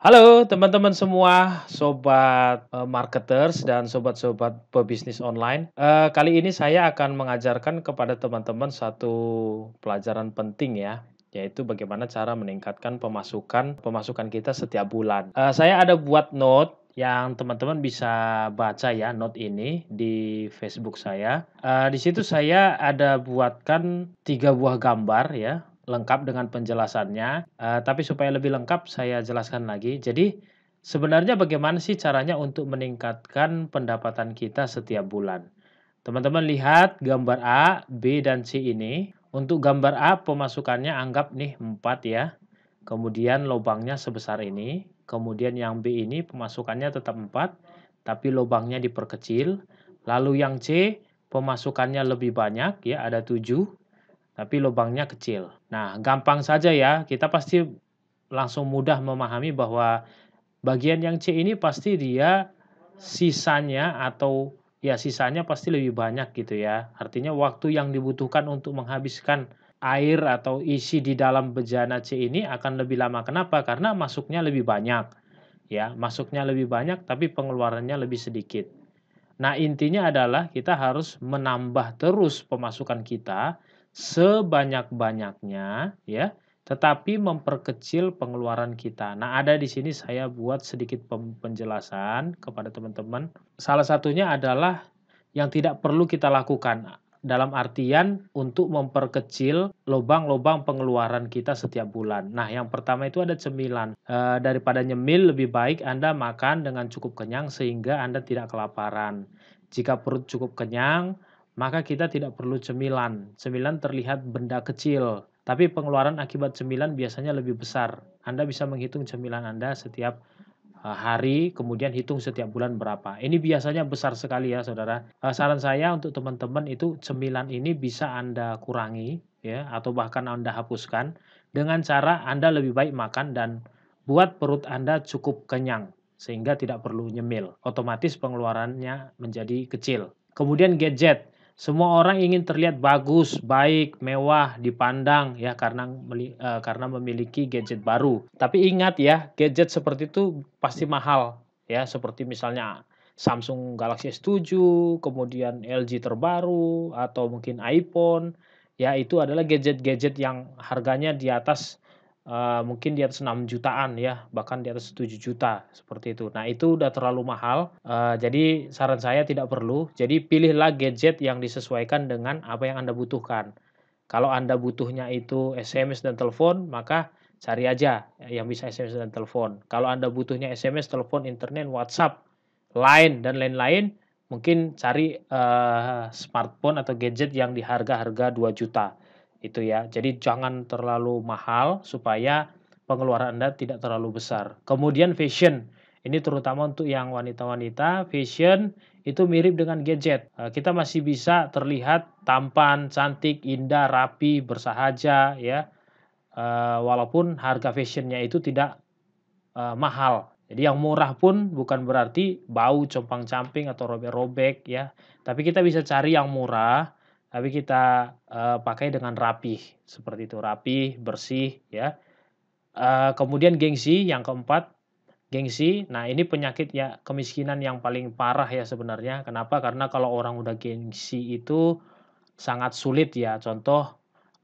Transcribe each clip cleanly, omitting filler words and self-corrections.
Halo teman-teman semua, sobat, marketers dan sobat-sobat pebisnis online. Kali ini saya akan mengajarkan kepada teman-teman satu pelajaran penting ya, yaitu bagaimana cara meningkatkan pemasukan pemasukan kita setiap bulan. Saya ada buat note yang teman-teman bisa baca ya, note ini di Facebook saya. Di situ saya ada buatkan 3 buah gambar ya, lengkap dengan penjelasannya, tapi supaya lebih lengkap saya jelaskan lagi. Jadi, sebenarnya bagaimana sih caranya untuk meningkatkan pendapatan kita setiap bulan? Teman-teman lihat gambar A, B, dan C ini. Untuk gambar A pemasukannya anggap nih 4 ya, kemudian lubangnya sebesar ini, kemudian yang B ini pemasukannya tetap 4, tapi lubangnya diperkecil. Lalu yang C pemasukannya lebih banyak ya, ada 7, tapi lubangnya kecil. Nah, gampang saja ya, kita pasti langsung mudah memahami bahwa bagian yang C ini pasti dia sisanya atau ya sisanya pasti lebih banyak gitu ya. Artinya waktu yang dibutuhkan untuk menghabiskan air atau isi di dalam bejana C ini akan lebih lama. Kenapa? Karena masuknya lebih banyak ya, masuknya lebih banyak tapi pengeluarannya lebih sedikit. Nah, intinya adalah kita harus menambah terus pemasukan kita sebanyak-banyaknya ya, tetapi memperkecil pengeluaran kita. Nah, ada di sini saya buat sedikit penjelasan kepada teman-teman. Salah satunya adalah yang tidak perlu kita lakukan, dalam artian untuk memperkecil lubang-lubang pengeluaran kita setiap bulan. Nah, yang pertama itu ada cemilan, daripada nyemil lebih baik Anda makan dengan cukup kenyang sehingga Anda tidak kelaparan. Jika perut cukup kenyang, maka kita tidak perlu cemilan. Cemilan terlihat benda kecil, tapi pengeluaran akibat cemilan biasanya lebih besar. Anda bisa menghitung cemilan Anda setiap hari, kemudian hitung setiap bulan berapa. Ini biasanya besar sekali ya saudara. Saran saya untuk teman-teman itu cemilan ini bisa Anda kurangi ya, atau bahkan Anda hapuskan dengan cara Anda lebih baik makan dan buat perut Anda cukup kenyang, sehingga tidak perlu nyemil. Otomatis pengeluarannya menjadi kecil. Kemudian gadget. Semua orang ingin terlihat bagus, baik, mewah, dipandang ya karena memiliki gadget baru. Tapi ingat ya, gadget seperti itu pasti mahal ya, seperti misalnya Samsung Galaxy S7, kemudian LG terbaru atau mungkin iPhone. Ya, itu adalah gadget-gadget yang harganya di atas mungkin di atas 6 jutaan ya, bahkan di atas 7 juta, seperti itu. Nah, itu udah terlalu mahal, jadi saran saya tidak perlu. Jadi pilihlah gadget yang disesuaikan dengan apa yang Anda butuhkan. Kalau Anda butuhnya itu SMS dan telepon, maka cari aja yang bisa SMS dan telepon. Kalau Anda butuhnya SMS, telepon, internet, WhatsApp, Line, dan lain-lain, mungkin cari, smartphone atau gadget yang di harga-harga 2 juta itu ya. Jadi jangan terlalu mahal supaya pengeluaran Anda tidak terlalu besar. Kemudian fashion, ini terutama untuk yang wanita-wanita, fashion itu mirip dengan gadget, kita masih bisa terlihat tampan, cantik, indah, rapi, bersahaja ya, walaupun harga fashion-nya itu tidak, mahal. Jadi yang murah pun bukan berarti bau, compang-camping, atau robek-robek ya, tapi kita bisa cari yang murah, tapi kita, pakai dengan rapih, seperti itu, rapih, bersih ya. Kemudian gengsi, yang keempat, gengsi. Nah, ini penyakit ya kemiskinan yang paling parah ya sebenarnya. Kenapa? Karena kalau orang udah gengsi itu sangat sulit ya. Contoh,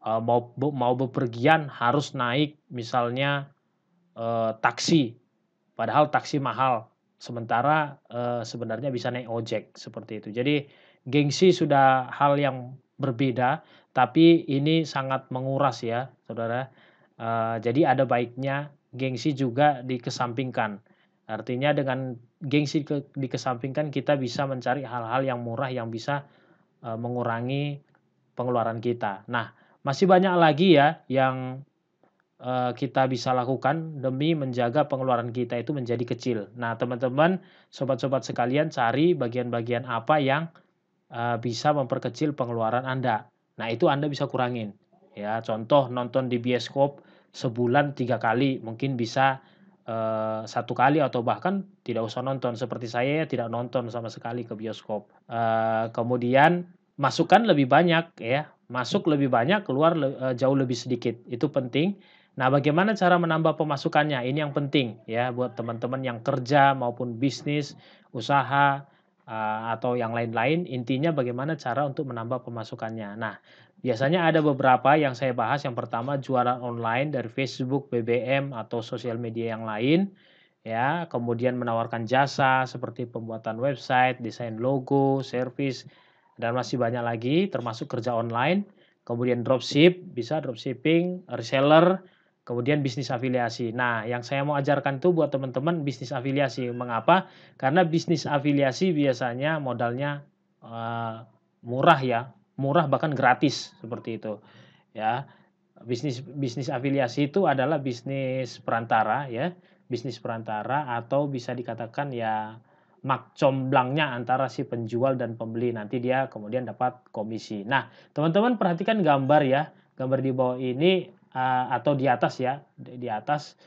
mau bepergian harus naik misalnya, taksi, padahal taksi mahal. Sementara, sebenarnya bisa naik ojek, seperti itu. Jadi gengsi sudah hal yang berbeda, tapi ini sangat menguras ya, saudara. Jadi ada baiknya gengsi juga dikesampingkan. Artinya dengan gengsi dikesampingkan kita bisa mencari hal-hal yang murah yang bisa, mengurangi pengeluaran kita. Nah, masih banyak lagi ya yang, kita bisa lakukan demi menjaga pengeluaran kita itu menjadi kecil. Nah, teman-teman, sobat-sobat sekalian cari bagian-bagian apa yang, bisa memperkecil pengeluaran Anda. Nah, itu Anda bisa kurangin. Ya, contoh nonton di bioskop sebulan 3 kali, mungkin bisa, 1 kali atau bahkan tidak usah nonton. Seperti saya ya tidak nonton sama sekali ke bioskop. Kemudian masukkan lebih banyak ya, masuk lebih banyak, keluar jauh lebih sedikit, itu penting. Nah, bagaimana cara menambah pemasukannya? Ini yang penting ya buat teman-teman yang kerja maupun bisnis, usaha, atau yang lain-lain, intinya bagaimana cara untuk menambah pemasukannya. Nah, biasanya ada beberapa yang saya bahas, yang pertama jualan online dari Facebook, BBM, atau sosial media yang lain, ya, kemudian menawarkan jasa seperti pembuatan website, desain logo, servis, dan masih banyak lagi termasuk kerja online, kemudian dropship, bisa dropshipping, reseller, kemudian bisnis afiliasi. Nah, yang saya mau ajarkan tuh buat teman-teman bisnis afiliasi. Mengapa? Karena bisnis afiliasi biasanya modalnya, murah ya, murah bahkan gratis seperti itu, ya. Bisnis bisnis afiliasi itu adalah bisnis perantara ya, bisnis perantara atau bisa dikatakan ya makcomblangnya antara si penjual dan pembeli, nanti dia kemudian dapat komisi. Nah, teman-teman perhatikan gambar ya, gambar di bawah ini, atau di atas ya, di atas,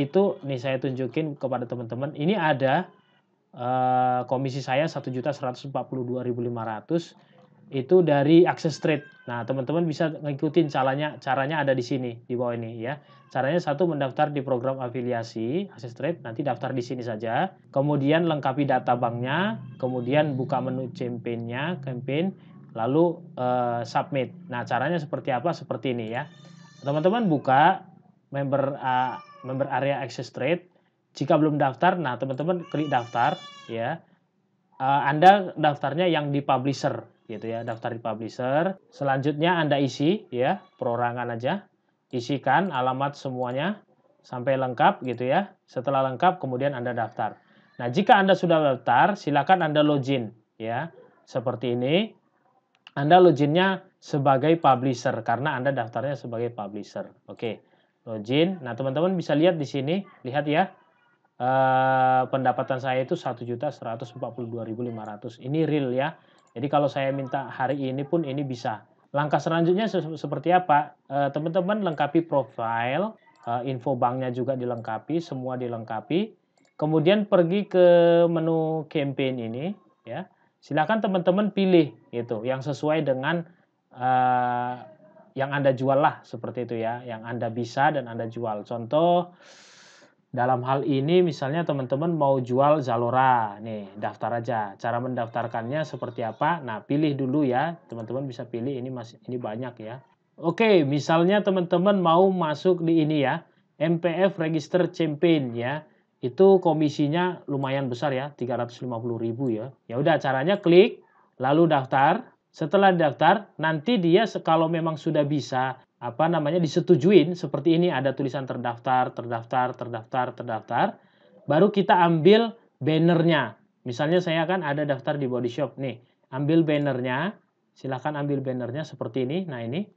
itu nih saya tunjukin kepada teman-teman, ini ada, komisi saya 1.142.500 itu dari Access Trade. Nah, teman-teman bisa ngikutin caranya ada di sini, di bawah ini ya. Caranya satu mendaftar di program afiliasi Access Trade, nanti daftar di sini saja. Kemudian lengkapi data banknya, kemudian buka menu campaign, lalu, submit. Nah, caranya seperti apa? Seperti ini ya. Teman-teman buka member area Access Trade, jika belum daftar, nah teman-teman klik daftar ya. Anda daftarnya yang di publisher gitu ya, daftar di publisher. Selanjutnya Anda isi ya, perorangan aja. Isikan alamat semuanya sampai lengkap gitu ya. Setelah lengkap kemudian Anda daftar. Nah, jika Anda sudah daftar, silakan Anda login ya. Seperti ini. Anda loginnya sebagai publisher karena Anda daftarnya sebagai publisher. Oke. Login. Nah, teman-teman bisa lihat di sini, lihat ya. Pendapatan saya itu 1.142.500. Ini real ya. Jadi kalau saya minta hari ini pun ini bisa. Langkah selanjutnya seperti apa? Teman-teman lengkapi profile, info banknya juga dilengkapi, semua dilengkapi. Kemudian pergi ke menu campaign ini ya. Silakan teman-teman pilih itu yang sesuai dengan, yang Anda jual lah seperti itu ya, yang Anda bisa dan Anda jual. Contoh dalam hal ini misalnya teman-teman mau jual Zalora, nih daftar aja. Cara mendaftarkannya seperti apa? Nah, pilih dulu ya, teman-teman bisa pilih ini banyak ya. Oke, misalnya teman-teman mau masuk di ini ya, MPF Register Campaign ya. Itu komisinya lumayan besar ya, 350.000 ya. Ya udah caranya klik, lalu daftar. Setelah daftar, nanti dia kalau memang sudah bisa disetujuin seperti ini ada tulisan terdaftar, terdaftar, terdaftar, terdaftar, baru kita ambil bannernya. Misalnya saya kan ada daftar di Body Shop nih, ambil bannernya, silahkan ambil bannernya seperti ini. Nah ini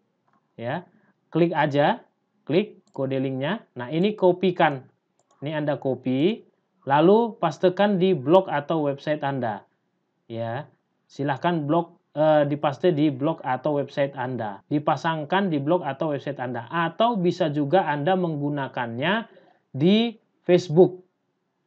ya, klik aja, klik kode linknya. Nah ini kopikan, ini Anda copy, lalu pastekan di blog atau website Anda. Ya, silahkan dipaste di blog atau website Anda. Dipasangkan di blog atau website Anda. Atau bisa juga Anda menggunakannya di Facebook.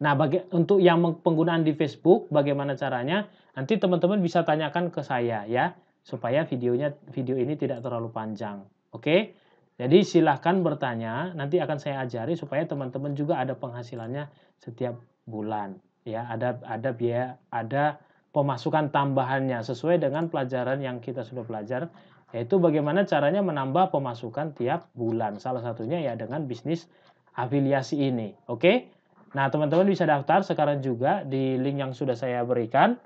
Nah, untuk yang penggunaan di Facebook, bagaimana caranya? Nanti teman-teman bisa tanyakan ke saya ya, supaya video ini tidak terlalu panjang. Oke? Jadi silahkan bertanya, nanti akan saya ajari supaya teman-teman juga ada penghasilannya setiap bulan. Ya, ada biaya, ada pemasukan tambahannya sesuai dengan pelajaran yang kita sudah belajar, yaitu bagaimana caranya menambah pemasukan tiap bulan. Salah satunya ya dengan bisnis afiliasi ini. Oke? Nah, teman-teman bisa daftar sekarang juga di link yang sudah saya berikan.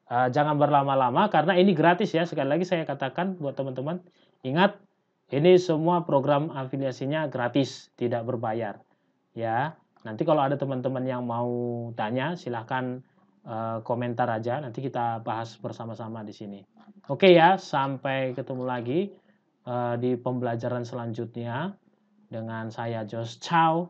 Jangan berlama-lama karena ini gratis ya. Sekali lagi saya katakan buat teman-teman, ingat ini semua program afiliasinya gratis, tidak berbayar. Ya, nanti kalau ada teman-teman yang mau tanya, silahkan komentar aja. Nanti kita bahas bersama-sama di sini. Oke ya, sampai ketemu lagi di pembelajaran selanjutnya dengan saya Jos. Ciao.